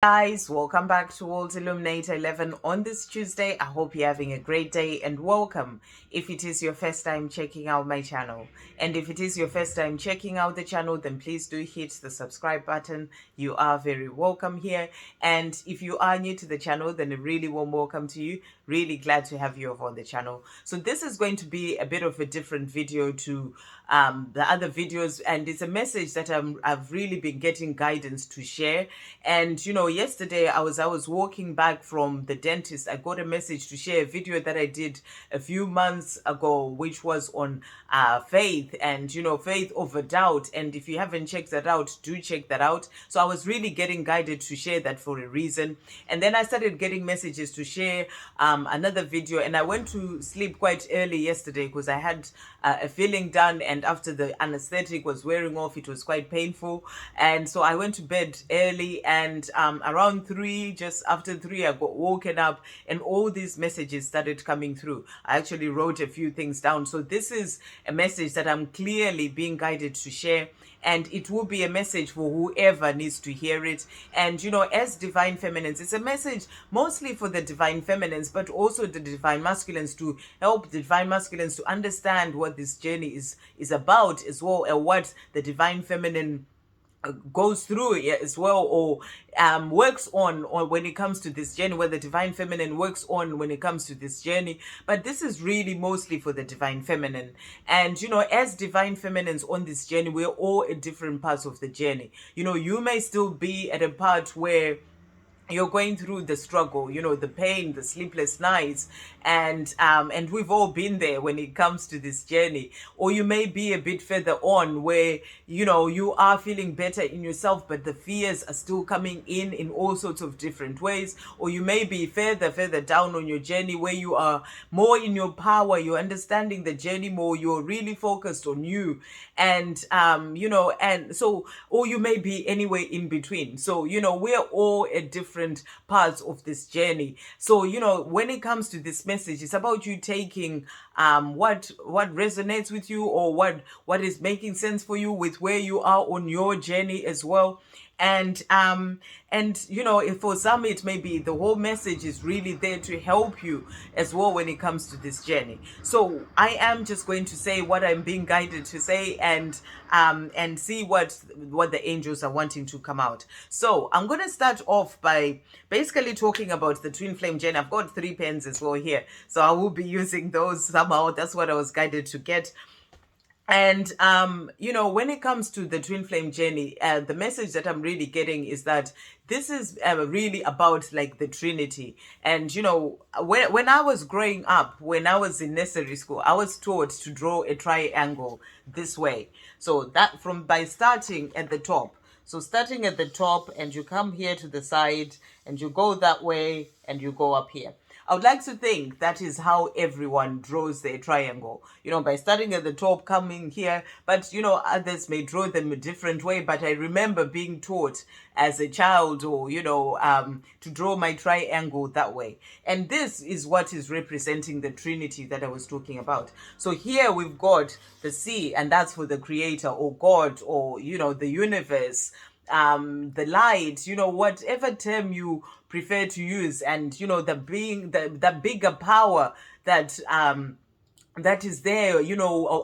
Guys, welcome back to World Illuminator 11 on this Tuesday. I hope you're having a great day and welcome if it is your first time checking out my channel. And if it is your first time checking out the channel, then please do hit the subscribe button. You are very welcome here. And if you are new to the channel, then a really warm welcome to you. Really glad to have you over on the channel. So this is going to be a bit of a different video to the other videos, and it's a message that I've really been getting guidance to share. And yesterday I was walking back from the dentist. I got a message to share a video that I did a few months ago, which was on faith and faith over doubt. And if you haven't checked that out, do check that out. So I was really getting guided to share that for a reason. And then I started getting messages to share another video, and I went to sleep quite early yesterday because I had a filling done, and after the anesthetic was wearing off, it was quite painful. And so I went to bed early, and around 3, just after 3, I got woken up and all these messages started coming through. I actually wrote a few things down. So this is a message that I'm clearly being guided to share, and it will be a message for whoever needs to hear it. And as divine feminines, it's a message mostly for the divine feminines, but also the divine masculines, to help the divine masculines to understand what this journey is about as well, and what the divine feminine goes through it as well, or works on, or when it comes to this journey, where the divine feminine works on when it comes to this journey. But this is really mostly for the divine feminine. And as divine feminines on this journey, we're all at different parts of the journey. You may still be at a part where you're going through the struggle, the pain, the sleepless nights, and we've all been there when it comes to this journey. Or you may be a bit further on where you are feeling better in yourself, but the fears are still coming in all sorts of different ways. Or you may be further down on your journey where you are more in your power, you're understanding the journey more, you're really focused on you, and and so, or you may be anywhere in between. So we're all at different parts of this journey. So when it comes to this message, it's about you taking what resonates with you, or what is making sense for you with where you are on your journey as well. And if for some it may be the whole message is really there to help you as well when it comes to this journey. So I am just going to say what I'm being guided to say, and see what the angels are wanting to come out. So I'm going to start off by basically talking about the twin flame journey. I've got 3 pens as well here, so I will be using those somehow. That's what I was guided to get. And when it comes to the twin flame journey, the message that I'm really getting is that this is really about like the Trinity. And when I was growing up, when I was in nursery school, I was taught to draw a triangle this way. So that by starting at the top. So starting at the top, and you come here to the side, and you go that way, and you go up here. I would like to think that is how everyone draws their triangle, by starting at the top, coming here. But, others may draw them a different way. But I remember being taught as a child, or, to draw my triangle that way. And this is what is representing the Trinity that I was talking about. So here we've got the C, and that's for the Creator, or God, or, the universe, the light, whatever term you prefer to use. And the bigger power that that is there,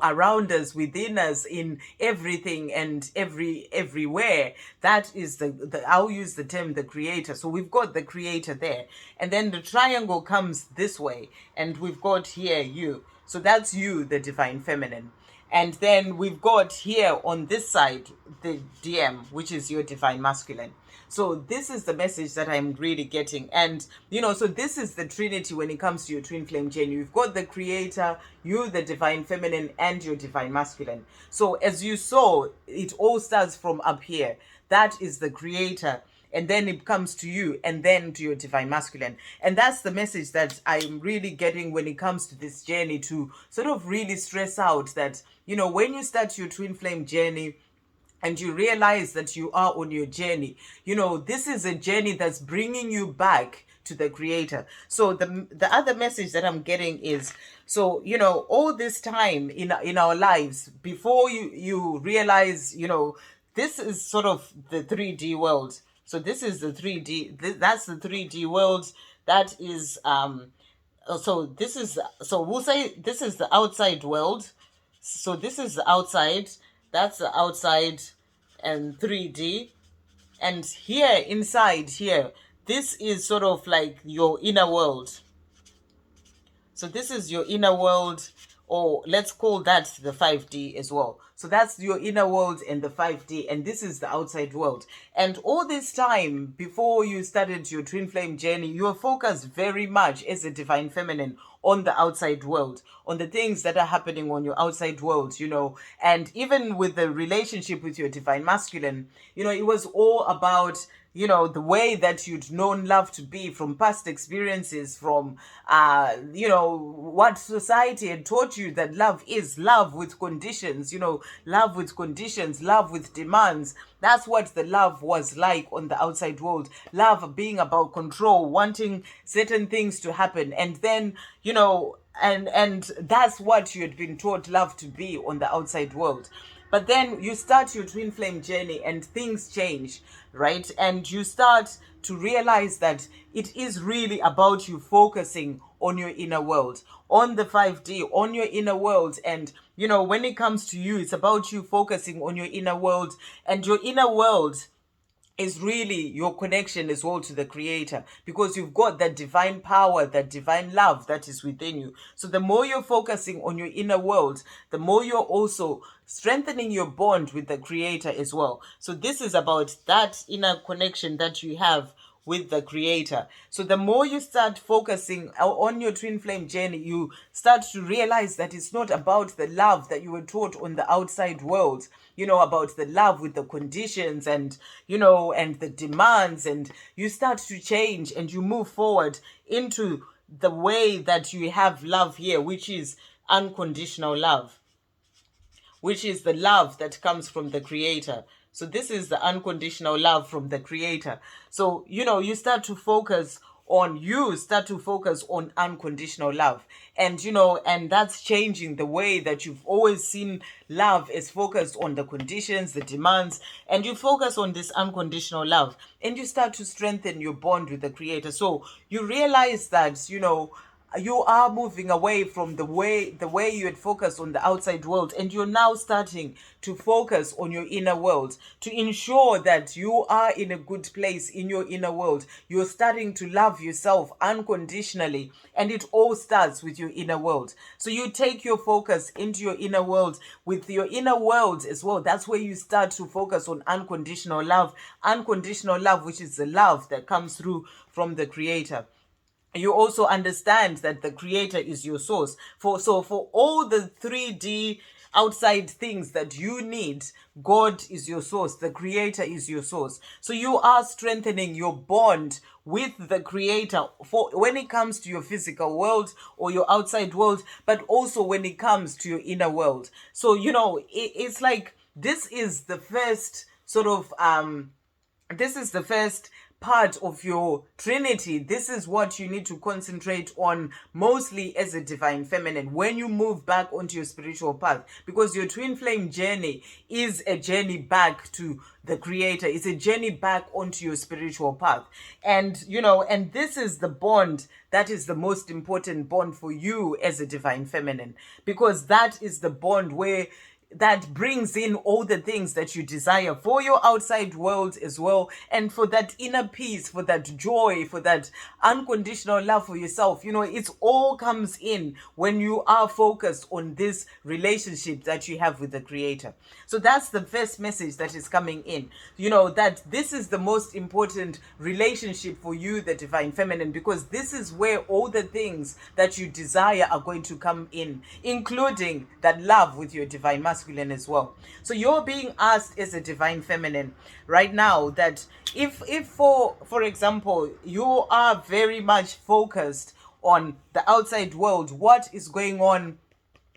around us, within us, in everything and everywhere. That is I'll use the term the Creator. So we've got the Creator there, and then the triangle comes this way, and we've got here you. So that's you, the divine feminine. And then we've got here on this side the DM, which is your divine masculine. So this is the message that I'm really getting. And, so this is the Trinity when it comes to your twin flame journey. You've got the Creator, you, the divine feminine, and your divine masculine. So as you saw, it all starts from up here. That is the Creator. And then it comes to you, and then to your divine masculine. And that's the message that I'm really getting when it comes to this journey, to sort of really stress out that, when you start your twin flame journey, and you realize that you are on your journey, this is a journey that's bringing you back to the Creator. So the other message that I'm getting is, so all this time in our lives, before you realize, this is sort of the 3D world. So this is the 3D. That's the 3D world. That is so this is, so we'll say this is the outside world. So this is the outside. That's the outside and 3D. And here inside here, this is sort of like your inner world. So this is your inner world, or let's call that the 5D as well. So that's your inner world and the 5D, and this is the outside world. And all this time before you started your twin flame journey, you were focused very much as a divine feminine on the outside world, on the things that are happening on your outside world, and even with the relationship with your divine masculine, it was all about the way that you'd known love to be from past experiences, from what society had taught you that love is, love with conditions, love with conditions, love with demands. That's what the love was like on the outside world. Love being about control, wanting certain things to happen, and then and that's what you had been taught love to be on the outside world. But then you start your twin flame journey and things change, right? And you start to realize that it is really about you focusing on your inner world, on the 5D, on your inner world. And, when it comes to you, it's about you focusing on your inner world, and your inner world is really your connection as well to the creator, because you've got that divine power, that divine love that is within you. So the more you're focusing on your inner world, the more you're also strengthening your bond with the creator as well. So this is about that inner connection that you have with the creator. So the more you start focusing on your twin flame journey, you start to realize that it's not about the love that you were taught on the outside world, about the love with the conditions and and the demands. And you start to change and you move forward into the way that you have love here, which is unconditional love, which is the love that comes from the creator. So this is the unconditional love from the creator. So, you start to focus on unconditional love. And, and that's changing the way that you've always seen love is focused on the conditions, the demands, and you focus on this unconditional love, and you start to strengthen your bond with the creator. So you realize that, you are moving away from the way you had focused on the outside world, and you're now starting to focus on your inner world to ensure that you are in a good place in your inner world. You're starting to love yourself unconditionally, and it all starts with your inner world. So you take your focus into your inner world. With your inner world as well, that's where you start to focus on unconditional love, which is the love that comes through from the creator. You also understand that the creator is your source. For all the 3D outside things that you need, God is your source, the creator is your source. So you are strengthening your bond with the creator for when it comes to your physical world or your outside world, but also when it comes to your inner world. So it's like this is the first sort of this is the first part of your trinity. This is what you need to concentrate on mostly as a divine feminine when you move back onto your spiritual path, because your twin flame journey is a journey back to the creator. It's a journey back onto your spiritual path. And and this is the bond that is the most important bond for you as a divine feminine, because that is the bond that brings in all the things that you desire for your outside world as well, and for that inner peace, for that joy, for that unconditional love for yourself. It all comes in when you are focused on this relationship that you have with the creator. So that's the first message that is coming in, that this is the most important relationship for you, the divine feminine, because this is where all the things that you desire are going to come in, including that love with your divine masculine as well. So you're being asked as a divine feminine right now that if for example you are very much focused on the outside world, what is going on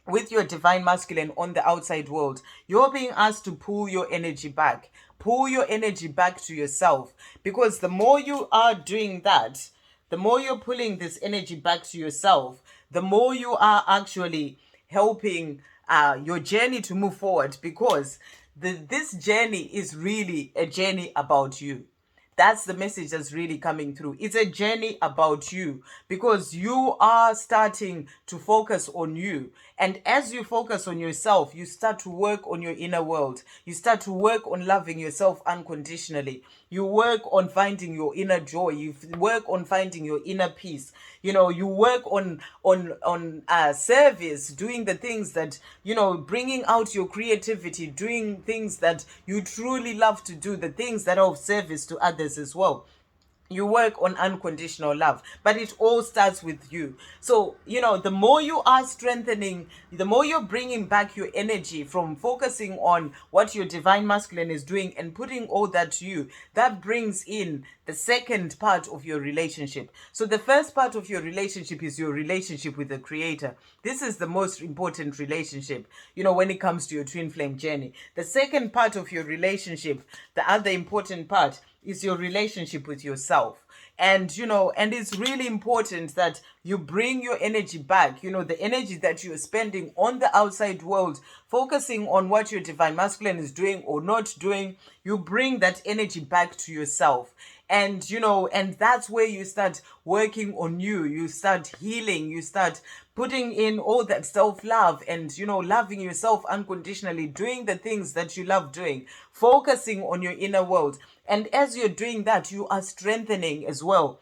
with your divine masculine on the outside world, you're being asked to pull your energy back. Pull your energy back to yourself, because the more you are doing that, the more you're pulling this energy back to yourself, the more you are actually helping your journey to move forward, because this journey is really a journey about you. That's the message that's really coming through. It's a journey about you, because you are starting to focus on you. And as you focus on yourself, you start to work on your inner world. You start to work on loving yourself unconditionally. You work on finding your inner joy. You work on finding your inner peace. You work on service, doing the things that, bringing out your creativity, doing things that you truly love to do, the things that are of service to others as well. You work on unconditional love, but it all starts with you. So the more you are strengthening, the more you're bringing back your energy from focusing on what your divine masculine is doing and putting all that to you, that brings in the second part of your relationship. So the first part of your relationship is your relationship with the creator. This is the most important relationship, when it comes to your twin flame journey. The second part of your relationship, the other important part, is your relationship with yourself. And it's really important that you bring your energy back, the energy that you're spending on the outside world, focusing on what your divine masculine is doing or not doing. You bring that energy back to yourself. And that's where you start working on you start healing, you start putting in all that self-love and loving yourself unconditionally, doing the things that you love doing, focusing on your inner world. And as you're doing that, you are strengthening as well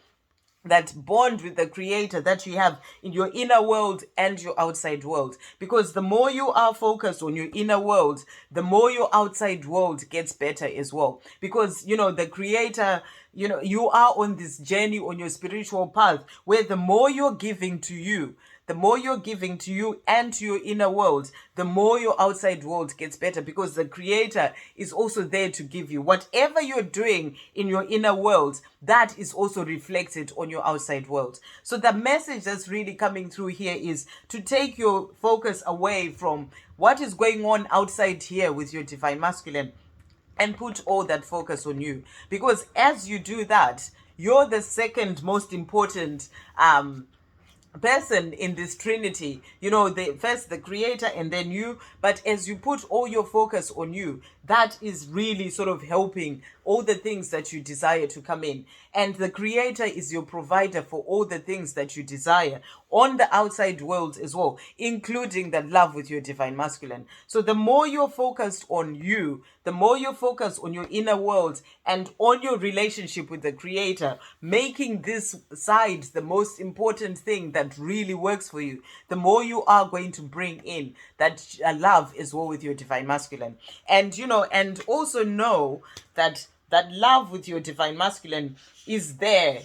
that bond with the creator that you have in your inner world and your outside world. Because the more you are focused on your inner world, the more your outside world gets better as well. Because the creator, you are on this journey on your spiritual path where the more you're giving to you, the more you're giving to you and to your inner world, the more your outside world gets better, because the creator is also there to give you whatever you're doing in your inner world. That is also reflected on your outside world. So the message that's really coming through here is to take your focus away from what is going on outside here with your divine masculine and put all that focus on you. Because as you do that, you're the second most important person in this trinity. The first the creator and then you. But as you put all your focus on you, that is really sort of helping all the things that you desire to come in. And the creator is your provider for all the things that you desire on the outside world as well, including that love with your divine masculine. So the more you're focused on you, the more you focus on your inner world and on your relationship with the creator, making this side the most important thing that really works for you, the more you are going to bring in that love as well with your divine masculine. And and also know that love with your divine masculine is there.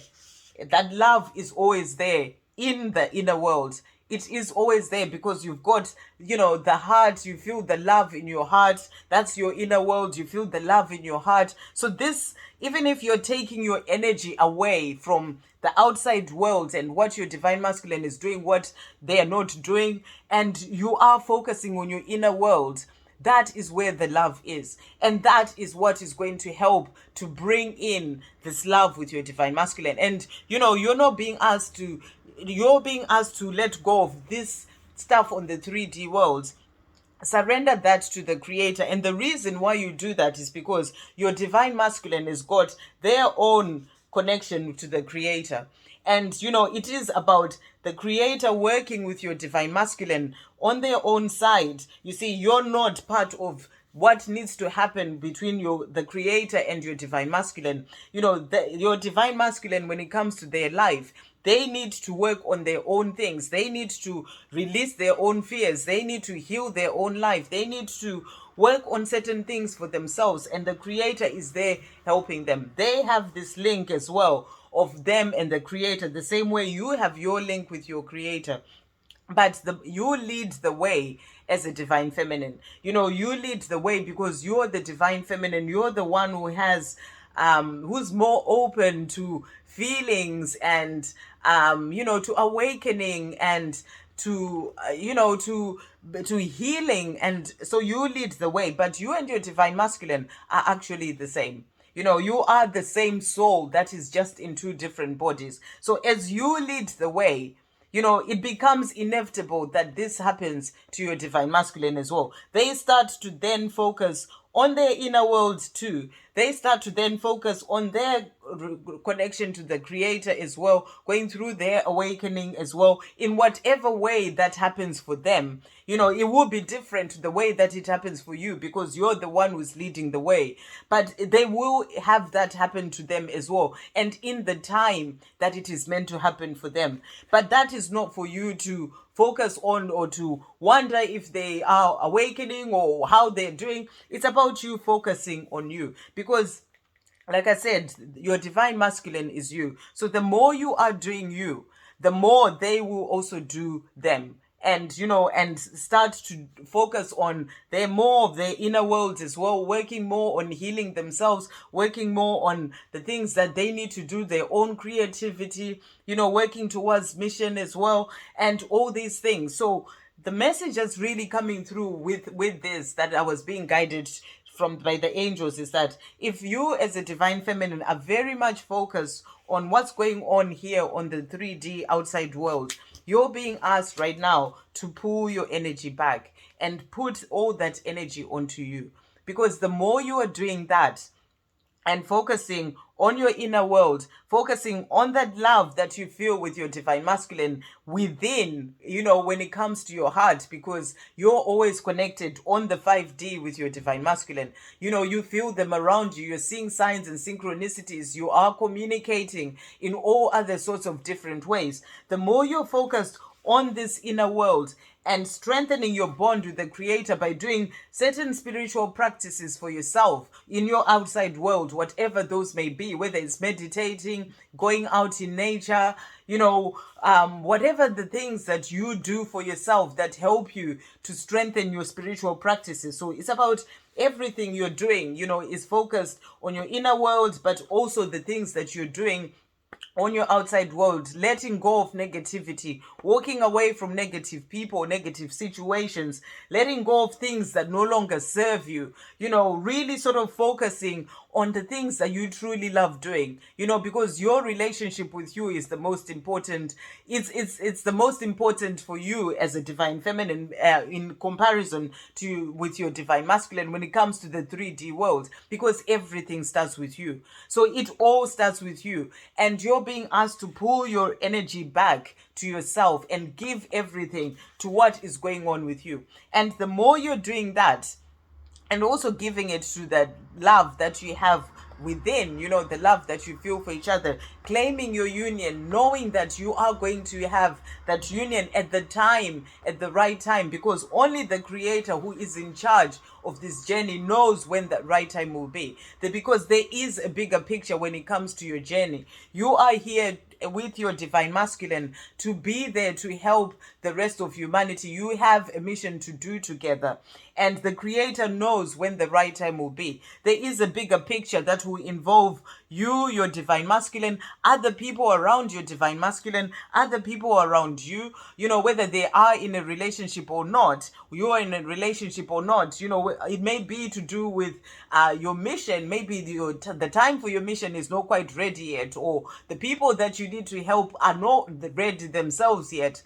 That love is always there in the inner world. It is always there because you've got, the heart. You feel the love in your heart. That's your inner world. You feel the love in your heart. So this, even if you're taking your energy away from the outside world and what your divine masculine is doing, what they are not doing, and you are focusing on your inner world, that is where the love is. And that is what is going to help to bring in this love with your divine masculine. And, you're being asked to let go of this stuff on the 3D world. Surrender that to the creator. And the reason why you do that is because your divine masculine has got their own connection to the creator. And it is about the creator working with your divine masculine on their own side. You see, you're not part of what needs to happen between the creator and your divine masculine. Your divine masculine, when it comes to their life, they need to work on their own things. They need to release their own fears. They need to heal their own life. They need to work on certain things for themselves. And the creator is there helping them. They have this link as well of them and the creator, the same way you have your link with your creator. But you lead the way as a divine feminine. You lead the way because you're the divine feminine. You're the one who has who's more open to feelings and to awakening and to to healing. And so you lead the way. But you and your divine masculine are actually the same. You are the same soul that is just in two different bodies. So as you lead the way, it becomes inevitable that this happens to your divine masculine as well. They start to then focus on their inner world too. they start to then focus on their connection to the creator as well, going through their awakening as well, in whatever way that happens for them. It will be different to the way that it happens for you, because you're the one who's leading the way, but they will have that happen to them as well, and in the time that it is meant to happen for them. But that is not for you to focus on or to wonder if they are awakening or how they're doing. It's about you focusing on you, because like I said, your divine masculine is you. So the more you are doing you, the more they will also do them. And and start to focus on their more of their inner world as well, working more on healing themselves, working more on the things that they need to do, their own creativity, working towards mission as well, and all these things. So the message is really coming through with this, that I was being guided from by the angels, is that if you as a divine feminine are very much focused on what's going on here on the 3D outside world, you're being asked right now to pull your energy back and put all that energy onto you, because the more you are doing that and focusing on your inner world, focusing on that love that you feel with your divine masculine within, when it comes to your heart, because you're always connected on the 5D with your divine masculine. You feel them around you, you're seeing signs and synchronicities, you are communicating in all other sorts of different ways. The more you're focused on this inner world and strengthening your bond with the creator by doing certain spiritual practices for yourself in your outside world, whatever those may be, whether it's meditating, going out in nature, whatever the things that you do for yourself that help you to strengthen your spiritual practices. So it's about everything you're doing, is focused on your inner world, but also the things that you're doing on your outside world, letting go of negativity, walking away from negative people, negative situations, letting go of things that no longer serve you, really sort of focusing on the things that you truly love doing, because your relationship with you is the most important. It's the most important for you as a divine feminine, in comparison to with your divine masculine when it comes to the 3D world, because everything starts with you. So it all starts with you, and you're being asked to pull your energy back to yourself and give everything to what is going on with you. And the more you're doing that, and also giving it to that love that you have within, the love that you feel for each other, claiming your union, knowing that you are going to have that union at the right time, because only the creator who is in charge of this journey knows when that right time will be. Because there is a bigger picture when it comes to your journey. You are here with your divine masculine to be there to help the rest of humanity. You have a mission to do together, and the creator knows when the right time will be. There is a bigger picture that will involve you, your divine masculine, other people around your divine masculine, other people around you, whether they are in a relationship or not, you are in a relationship or not, it may be to do with your mission. Maybe the time for your mission is not quite ready yet, or the people that you need to help are not ready themselves yet.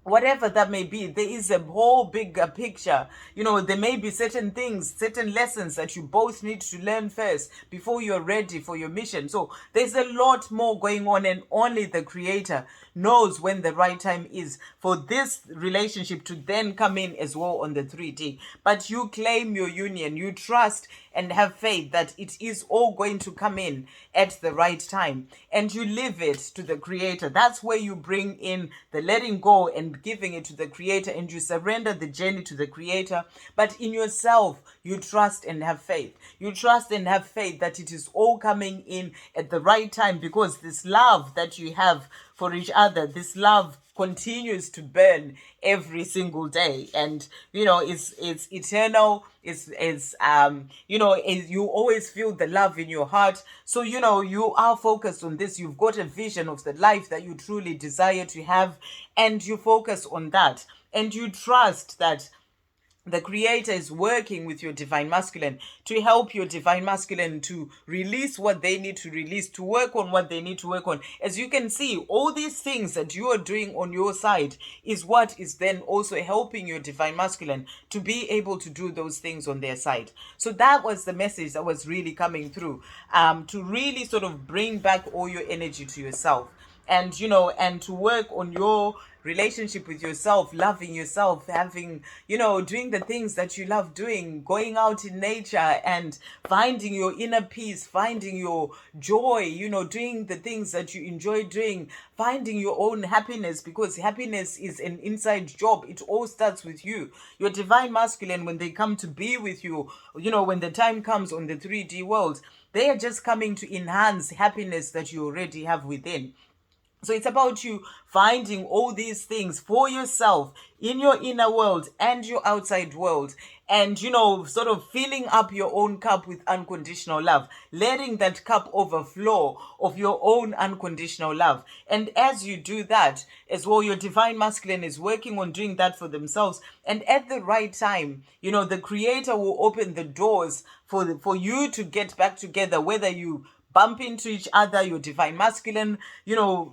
Whatever that may be, there is a whole bigger picture. There may be certain things, certain lessons that you both need to learn first before you're ready for your mission. So there's a lot more going on, and only the creator knows when the right time is for this relationship to then come in as well on the 3D. But you claim your union, you trust and have faith that it is all going to come in at the right time, and you leave it to the creator. That's where you bring in the letting go and giving it to the creator, and you surrender the journey to the creator. But in yourself, you trust and have faith. You trust and have faith that it is all coming in at the right time, because this love that you have for each other, this love continues to burn every single day, and it's eternal. You always feel the love in your heart. So you are focused on this. You've got a vision of the life that you truly desire to have, and you focus on that, and you trust that the creator is working with your divine masculine to help your divine masculine to release what they need to release, to work on what they need to work on. As you can see, all these things that you are doing on your side is what is then also helping your divine masculine to be able to do those things on their side. So that was the message that was really coming through, to really sort of bring back all your energy to yourself, and and to work on your relationship with yourself, loving yourself, having, doing the things that you love doing, going out in nature and finding your inner peace, finding your joy, doing the things that you enjoy doing, finding your own happiness, because happiness is an inside job. It all starts with you. Your divine masculine, when they come to be with you, when the time comes on the 3D world, they are just coming to enhance happiness that you already have within. So it's about you finding all these things for yourself in your inner world and your outside world, and sort of filling up your own cup with unconditional love, letting that cup overflow of your own unconditional love. And as you do that as well, your divine masculine is working on doing that for themselves, and at the right time, the creator will open the doors for you to get back together, whether you bump into each other, your divine masculine,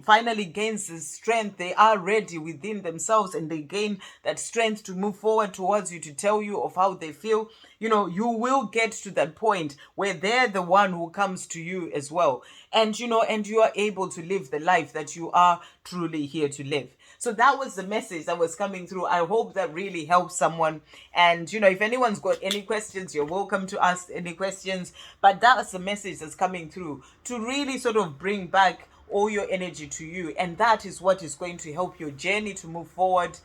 finally gains the strength. They are ready within themselves, and they gain that strength to move forward towards you, to tell you of how they feel. You will get to that point where they're the one who comes to you as well. And, and you are able to live the life that you are truly here to live. So that was the message that was coming through. I hope that really helps someone. And, if anyone's got any questions, you're welcome to ask any questions. But that's the message that's coming through, to really sort of bring back all your energy to you. And that is what is going to help your journey to move forward.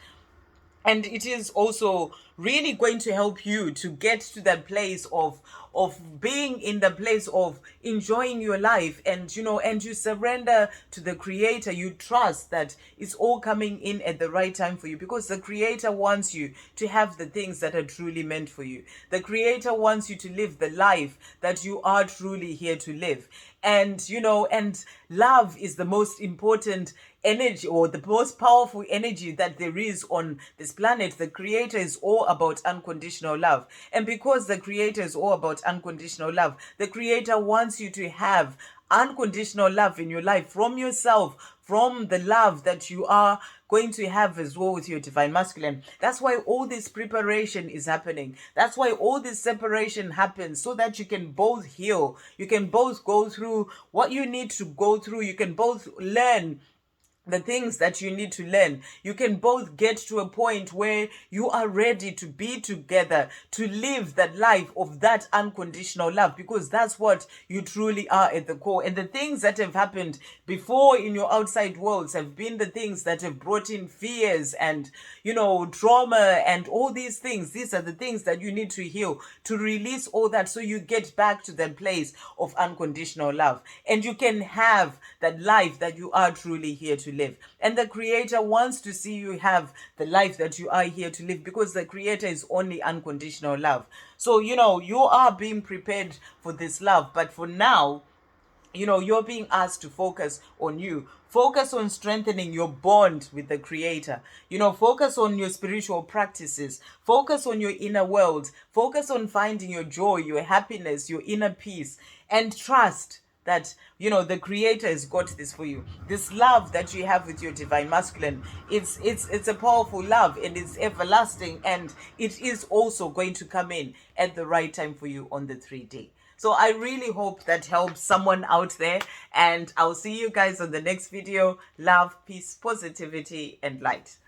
And it is also really going to help you to get to that place of being in the place of enjoying your life, and and you surrender to the creator. You trust that it's all coming in at the right time for you, because the creator wants you to have the things that are truly meant for you. The creator wants you to live the life that you are truly here to live. And and love is the most important energy, or the most powerful energy that there is on this planet. The creator is all about unconditional love, and because the creator is all about unconditional love, the creator wants you to have unconditional love in your life, from yourself, from the love that you are going to have as well with your divine masculine. That's why all this preparation is happening. That's why all this separation happens, so that you can both heal. You can both go through what you need to go through. You can both learn the things that you need to learn. You can both get to a point where you are ready to be together, to live that life of that unconditional love, because that's what you truly are at the core. And the things that have happened before in your outside worlds have been the things that have brought in fears and, trauma and all these things. These are the things that you need to heal, to release all that, so you get back to that place of unconditional love, and you can have that life that you are truly here to live. And the creator wants to see you have the life that you are here to live, because the creator is only unconditional love. So you are being prepared for this love, but for now, you're being asked to focus on you. Focus on strengthening your bond with the creator. Focus on your spiritual practices. Focus on your inner world. Focus on finding your joy, your happiness, your inner peace, and trust that the creator has got this for you. This love that you have with your divine masculine, it's a powerful love, and it's everlasting, and it is also going to come in at the right time for you on the 3D. So I really hope that helps someone out there, and I'll see you guys on the next video. Love, peace, positivity, and light.